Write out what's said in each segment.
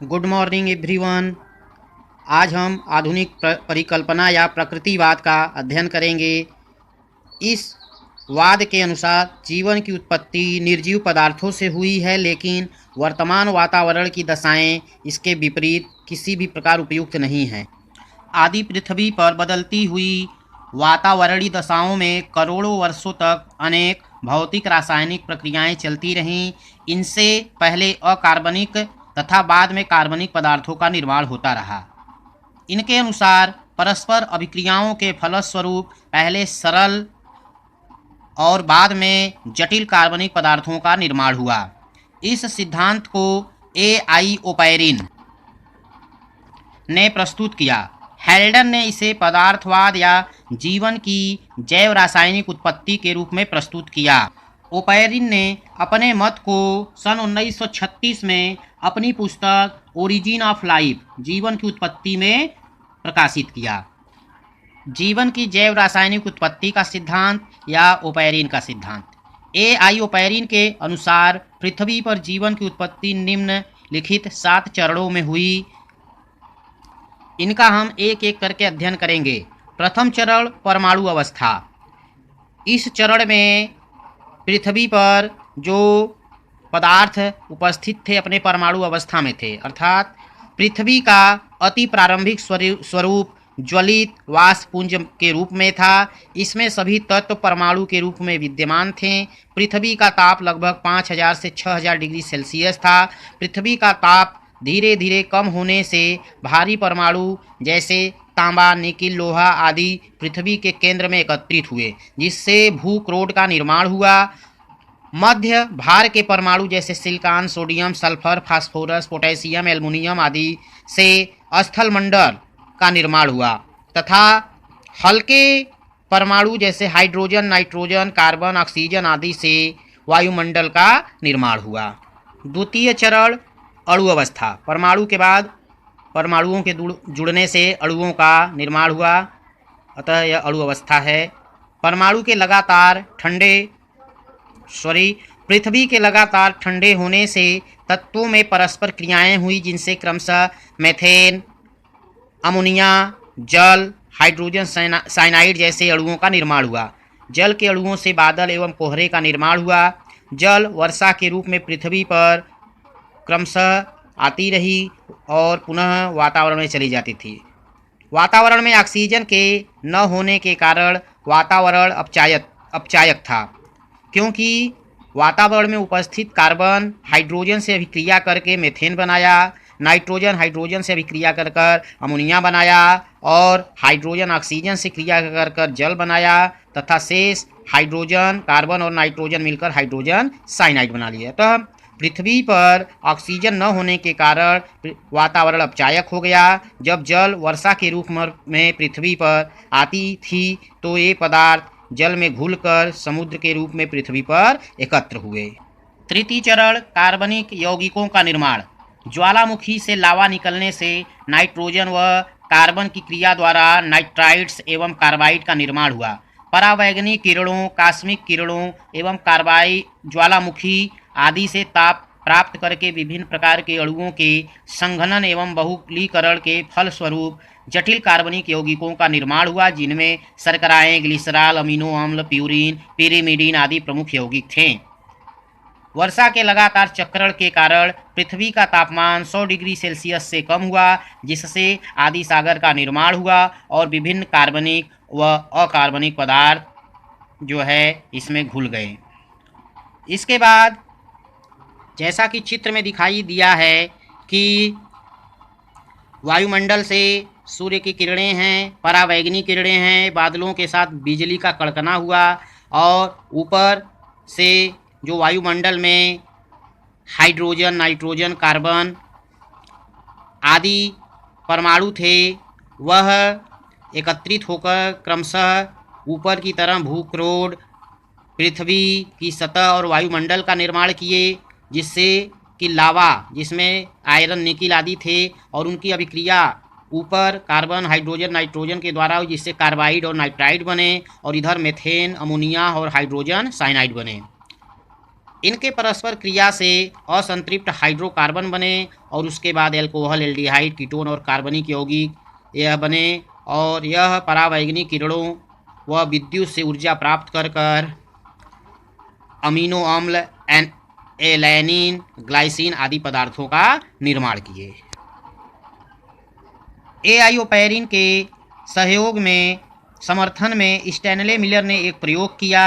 Good morning everyone. आज हम आधुनिक परिकल्पना या प्रकृतिवाद का अध्ययन करेंगे। इस वाद के अनुसार जीवन की उत्पत्ति निर्जीव पदार्थों से हुई है, लेकिन वर्तमान वातावरण की दशाएं इसके विपरीत किसी भी प्रकार उपयुक्त नहीं हैं। आदि पृथ्वी पर बदलती हुई वातावरणीय दशाओं में करोड़ों वर्षों तक अनेक भौतिक रासायनिक प्रक्रियाएं चलती रहीं। इनसे पहले अकार्बनिक तथा बाद में कार्बनिक पदार्थों का निर्माण होता रहा। इनके अनुसार परस्पर अभिक्रियाओं के फलस्वरूप पहले सरल और बाद में जटिल कार्बनिक पदार्थों का निर्माण हुआ। इस सिद्धांत को ए.आई. ओपैरिन ने प्रस्तुत किया। हेल्डन ने इसे पदार्थवाद या जीवन की जैव रासायनिक उत्पत्ति के रूप में प्रस्तुत किया। ओपैरिन ने अपने मत को सन 1936 में अपनी पुस्तक ओरिजिन ऑफ लाइफ जीवन की उत्पत्ति में प्रकाशित किया। जीवन की जैव रासायनिक उत्पत्ति का सिद्धांत या ओपैरिन का सिद्धांत। ए.आई. ओपैरिन के अनुसार पृथ्वी पर जीवन की उत्पत्ति निम्नलिखित 7 चरणों में हुई। इनका हम एक एक करके अध्ययन करेंगे। प्रथम चरण परमाणु अवस्था। इस चरण में पृथ्वी पर जो पदार्थ उपस्थित थे अपने परमाणु अवस्था में थे, अर्थात पृथ्वी का अति प्रारंभिक स्वरूप ज्वलित वाष्पपुंज के रूप में था। इसमें सभी तत्व परमाणु के रूप में विद्यमान थे। पृथ्वी का ताप लगभग 5000 से 6000 डिग्री सेल्सियस था। पृथ्वी का ताप धीरे धीरे कम होने से भारी परमाणु जैसे तांबा, निकिल, लोहा आदि पृथ्वी के केंद्र में एकत्रित हुए, जिससे भूक्रोड का निर्माण हुआ। मध्य भार के परमाणु जैसे silicon, sodium, sulphur, phosphorus, potassium, aluminium आदि से स्थल मंडल का निर्माण हुआ तथा हल्के परमाणु जैसे हाइड्रोजन, नाइट्रोजन, कार्बन, ऑक्सीजन आदि से वायुमंडल का निर्माण हुआ। द्वितीय चरण अणु अवस्था। परमाणु के बाद परमाणुओं के जुड़ने से अणुओं का निर्माण हुआ, अतः यह अणु अवस्था है। परमाणु के लगातार पृथ्वी के लगातार ठंडे होने से तत्वों में परस्पर क्रियाएं हुई, जिनसे क्रमशः मेथेन, अमोनिया, जल, हाइड्रोजन साइनाइड जैसे अणुओं का निर्माण हुआ। जल के अणुओं से बादल एवं कोहरे का निर्माण हुआ। जल वर्षा के रूप में पृथ्वी पर क्रमशः आती रही और पुनः वातावरण में चली जाती थी। वातावरण में ऑक्सीजन के न होने के कारण वातावरण अपचायक था, क्योंकि वातावरण में उपस्थित कार्बन हाइड्रोजन से अभिक्रिया करके मीथेन बनाया, नाइट्रोजन हाइड्रोजन से अभिक्रिया कर अमोनिया बनाया और हाइड्रोजन ऑक्सीजन से क्रिया कर जल बनाया तथा शेष हाइड्रोजन, कार्बन और नाइट्रोजन मिलकर हाइड्रोजन साइनाइड बना लिया। तो पृथ्वी पर ऑक्सीजन न होने के कारण वातावरण अपचायक हो गया। जब जल वर्षा के रूप में पृथ्वी पर आती थी तो ये पदार्थ जल में घुलकर समुद्र के रूप में पृथ्वी पर एकत्र हुए। तृतीय चरण कार्बनिक यौगिकों का निर्माण। ज्वालामुखी से लावा निकलने से नाइट्रोजन व कार्बन की क्रिया द्वारा नाइट्राइड्स एवं कार्बाइड का निर्माण हुआ। परावैगनिक किरणों, कास्मिक किरणों एवं कार्बाइड ज्वालामुखी आदि से ताप प्राप्त करके विभिन्न प्रकार के अणुओं के संघनन एवं बहुलीकरण के फलस्वरूप जटिल कार्बनिक यौगिकों का निर्माण हुआ, जिनमें शर्कराएं, ग्लिसरॉल, अमीनो अम्ल, प्यूरिन, पिरिमिडीन आदि प्रमुख यौगिक थे। वर्षा के लगातार चक्रण के कारण पृथ्वी का तापमान 100 डिग्री सेल्सियस से कम हुआ, जिससे आदि सागर का निर्माण हुआ और विभिन्न कार्बनिक व अकार्बनिक पदार्थ जो है इसमें घुल गए। इसके बाद जैसा कि चित्र में दिखाई दिया है कि वायुमंडल से सूर्य की किरणें हैं, परावैगनिक किरणें हैं, बादलों के साथ बिजली का कड़कना हुआ और ऊपर से जो वायुमंडल में हाइड्रोजन, नाइट्रोजन, कार्बन आदि परमाणु थे वह एकत्रित होकर क्रमशः ऊपर की तरफ भूक्रोड, पृथ्वी की सतह और वायुमंडल का निर्माण किए, जिससे कि लावा जिसमें आयरन, निकिल आदि थे और उनकी अभिक्रिया ऊपर कार्बन, हाइड्रोजन, नाइट्रोजन के द्वारा, जिससे कार्बाइड और नाइट्राइड बने और इधर मेथेन, अमोनिया और हाइड्रोजन साइनाइड बने। इनके परस्पर क्रिया से असंतृप्त हाइड्रोकार्बन बने और उसके बाद एल्कोहल, एल्डिहाइड, कीटोन और कार्बनिक यौगिक यह बने और यह परावैंगनिक किरणों व विद्युत से ऊर्जा प्राप्त कर कर अमीनो अम्ल, एलैनिन, ग्लाइसिन आदि पदार्थों का निर्माण किए। एआईओपैरिन के सहयोग में समर्थन में स्टैनले मिलर ने एक प्रयोग किया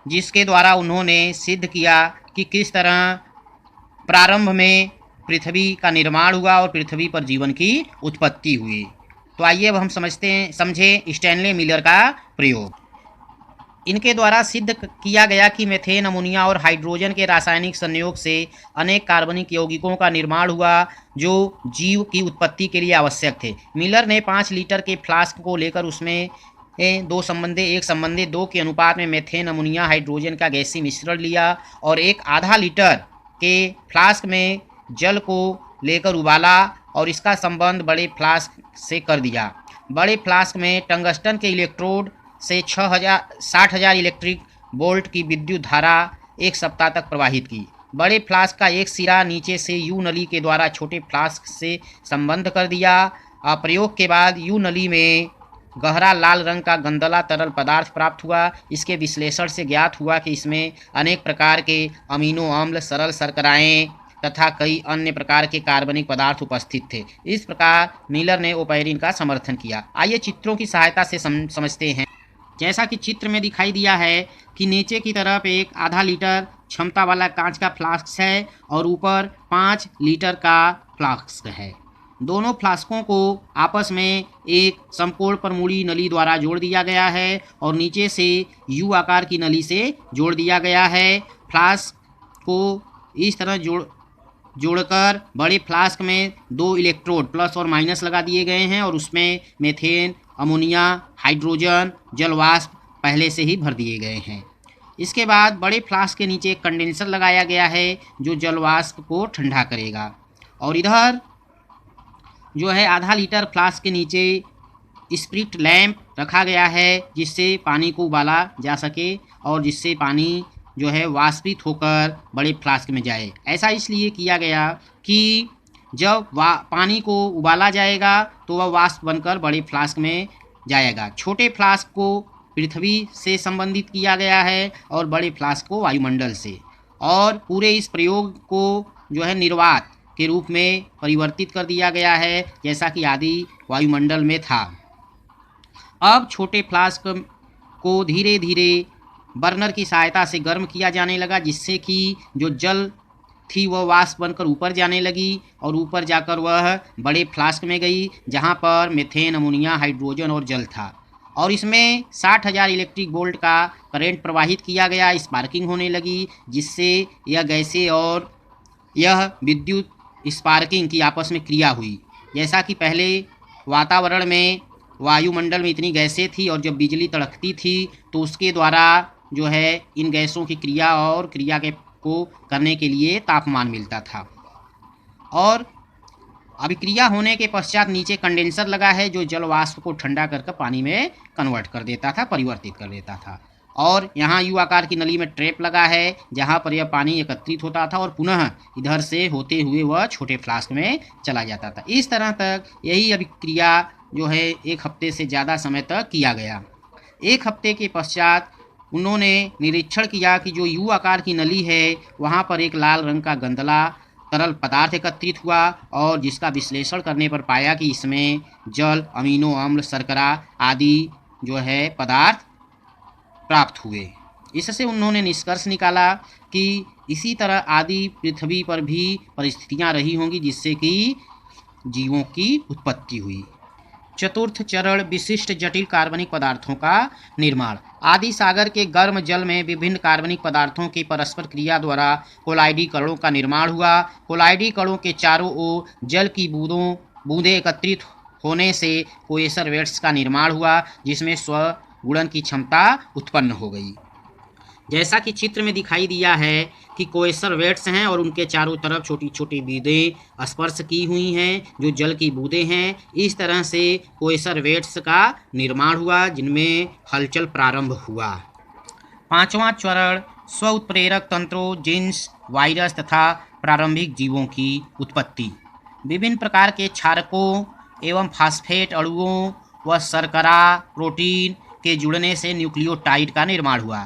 जिसके द्वारा उन्होंने सिद्ध किया कि किस तरह प्रारंभ में पृथ्वी का निर्माण हुआ और पृथ्वी पर जीवन की उत्पत्ति हुई। तो आइए अब हम समझें स्टैनले मिलर का प्रयोग। इनके द्वारा सिद्ध किया गया कि मीथेन, अमोनिया और हाइड्रोजन के रासायनिक संयोग से अनेक कार्बनिक यौगिकों का निर्माण हुआ जो जीव की उत्पत्ति के लिए आवश्यक थे। मिलर ने 5 लीटर के फ्लास्क को लेकर उसमें एक संबंधी 2 के अनुपात में मीथेन, अमोनिया, हाइड्रोजन का गैसीय मिश्रण लिया और एक आधा लीटर के फ्लास्क में जल को लेकर उबाला और इसका संबंध बड़े फ्लास्क से कर दिया। बड़े फ्लास्क में टंगस्टन के इलेक्ट्रोड से 60,000 इलेक्ट्रिक वोल्ट की विद्युत धारा एक सप्ताह तक प्रवाहित की। बड़े फ्लास्क का एक सिरा नीचे से यू नली के द्वारा छोटे फ्लास्क से संबंध कर दिया। प्रयोग के बाद यू नली में गहरा लाल रंग का गंदला तरल पदार्थ प्राप्त हुआ। इसके विश्लेषण से ज्ञात हुआ कि इसमें अनेक प्रकार के अमीनो अम्ल, सरल शर्कराएं तथा कई अन्य प्रकार के कार्बनिक पदार्थ उपस्थित थे। इस प्रकार मिलर ने ओपैरिन का समर्थन किया। आइए चित्रों की सहायता से समझते हैं। जैसा कि चित्र में दिखाई दिया है कि नीचे की तरफ एक आधा लीटर क्षमता वाला कांच का फ्लास्क है और ऊपर 5 लीटर का फ्लास्क है। दोनों फ्लास्कों को आपस में एक समकोण पर मुड़ी नली द्वारा जोड़ दिया गया है और नीचे से यू आकार की नली से जोड़ दिया गया है। फ्लास्क को इस तरह जोड़कर बड़े फ्लास्क में 2 इलेक्ट्रोड प्लस और माइनस लगा दिए गए हैं और उसमें मीथेन, अमोनिया, हाइड्रोजन, जलवाष्प पहले से ही भर दिए गए हैं। इसके बाद बड़े फ्लास्क के नीचे एक कंडेंसर लगाया गया है जो जलवाष्प को ठंडा करेगा और इधर जो है आधा लीटर फ्लास्क के नीचे स्प्रिट लैंप रखा गया है जिससे पानी को उबाला जा सके और जिससे पानी जो है वाष्पित होकर बड़े फ्लास्क में जाए। ऐसा इसलिए किया गया कि जब पानी को उबाला जाएगा तो वह वाष्प बनकर बड़े फ्लास्क में जाएगा। छोटे फ्लास्क को पृथ्वी से संबंधित किया गया है और बड़े फ्लास्क को वायुमंडल से, और पूरे इस प्रयोग को जो है निर्वात के रूप में परिवर्तित कर दिया गया है जैसा कि आदि वायुमंडल में था। अब छोटे फ्लास्क को धीरे धीरे बर्नर की सहायता से गर्म किया जाने लगा जिससे कि जो जल थी वह वाष्प बनकर ऊपर जाने लगी और ऊपर जाकर वह बड़े फ्लास्क में गई जहां पर मीथेन, अमोनिया, हाइड्रोजन और जल था और इसमें 60,000 इलेक्ट्रिक वोल्ट का करंट प्रवाहित किया गया। स्पार्किंग होने लगी जिससे यह गैसें और यह विद्युत स्पार्किंग की आपस में क्रिया हुई। जैसा कि पहले वातावरण में वायुमंडल में इतनी गैसें थी और जब बिजली तड़कती थी तो उसके द्वारा जो है इन गैसों की क्रिया और क्रिया को करने के लिए तापमान मिलता था और अभिक्रिया होने के पश्चात नीचे कंडेंसर लगा है जो जल वाष्प को ठंडा करके पानी में कन्वर्ट कर देता था, परिवर्तित कर देता था। और यहाँ यू आकार की नली में ट्रैप लगा है जहाँ पर यह पानी एकत्रित होता था और पुनः इधर से होते हुए वह छोटे फ्लास्क में चला जाता था। इस तरह तक यही अभिक्रिया जो है 1 हफ्ते से ज़्यादा समय तक किया गया। 1 हफ्ते के पश्चात उन्होंने निरीक्षण किया कि जो यू आकार की नली है वहाँ पर एक लाल रंग का गंदला तरल पदार्थ एकत्रित हुआ और जिसका विश्लेषण करने पर पाया कि इसमें जल, अमीनो अम्ल, शर्करा आदि जो है पदार्थ प्राप्त हुए। इससे उन्होंने निष्कर्ष निकाला कि इसी तरह आदि पृथ्वी पर भी परिस्थितियां रही होंगी जिससे कि जीवों की उत्पत्ति हुई। चतुर्थ चरण विशिष्ट जटिल कार्बनिक पदार्थों का निर्माण। आदि सागर के गर्म जल में विभिन्न कार्बनिक पदार्थों की परस्पर क्रिया द्वारा कोलाइडी कणों का निर्माण हुआ। कोलाइडी कणों के चारों ओर जल की बूंदें एकत्रित होने से कोएसरवेट्स का निर्माण हुआ जिसमें स्वगुणन की क्षमता उत्पन्न हो गई। जैसा कि चित्र में दिखाई दिया है कि कोएसरवेट्स हैं और उनके चारों तरफ छोटी छोटी बूंदें स्पर्श की हुई हैं जो जल की बूंदें हैं। इस तरह से कोएसरवेट्स का निर्माण हुआ जिनमें हलचल प्रारंभ हुआ। 5वां चरण स्व उत्प्रेरक तंत्रों, जीन्स, वायरस तथा प्रारंभिक जीवों की उत्पत्ति। विभिन्न प्रकार के क्षारकों एवं फास्फेट अणुओं व शर्करा प्रोटीन के जुड़ने से न्यूक्लियोटाइड का निर्माण हुआ।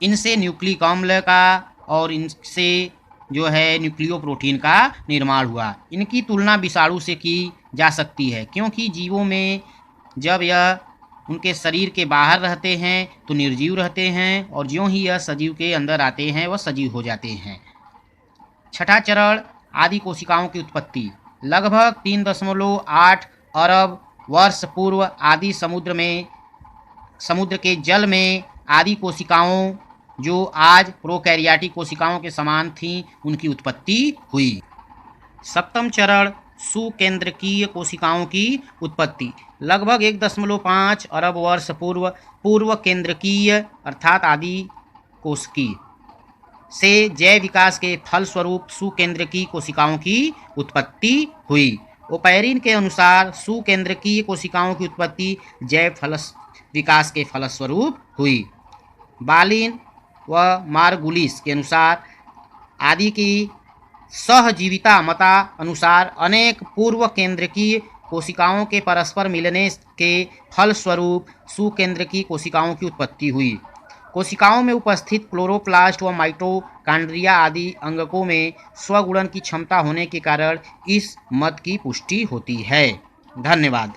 इनसे न्यूक्लिक अम्ल का और इनसे जो है न्यूक्लियोप्रोटीन का निर्माण हुआ। इनकी तुलना विषाणु से की जा सकती है, क्योंकि जीवों में जब यह उनके शरीर के बाहर रहते हैं तो निर्जीव रहते हैं, और ज्यों ही यह सजीव के अंदर आते हैं वह सजीव हो जाते हैं। छठा चरण, आदि कोशिकाओं की उत्पत्ति। लगभग 3.8 अरब वर्ष पूर्व आदि समुद्र के जल में आदि कोशिकाओं, जो आज प्रोकैरियोटिक कोशिकाओं के समान थीं, उनकी उत्पत्ति हुई। सप्तम चरण, सुकेंद्रकीय कोशिकाओं की उत्पत्ति। लगभग 1.5 अरब वर्ष पूर्व केंद्रकीय अर्थात आदि कोशिकी से जैव विकास के फलस्वरूप सुकेंद्रकीय कोशिकाओं की उत्पत्ति हुई। ओपैरिन के अनुसार सुकेंद्रकीय कोशिकाओं की उत्पत्ति जैव विकास के फलस्वरूप हुई। बालिन व मार्गुलिस के अनुसार आदि की सहजीविता मता अनुसार अनेक पूर्व केंद्रकीय कोशिकाओं के परस्पर मिलने के फलस्वरूप सुकेंद्रकीय कोशिकाओं की उत्पत्ति हुई। कोशिकाओं में उपस्थित क्लोरोप्लास्ट व माइटोकॉन्ड्रिया आदि अंगकों में स्वगुणन की क्षमता होने के कारण इस मत की पुष्टि होती है। धन्यवाद।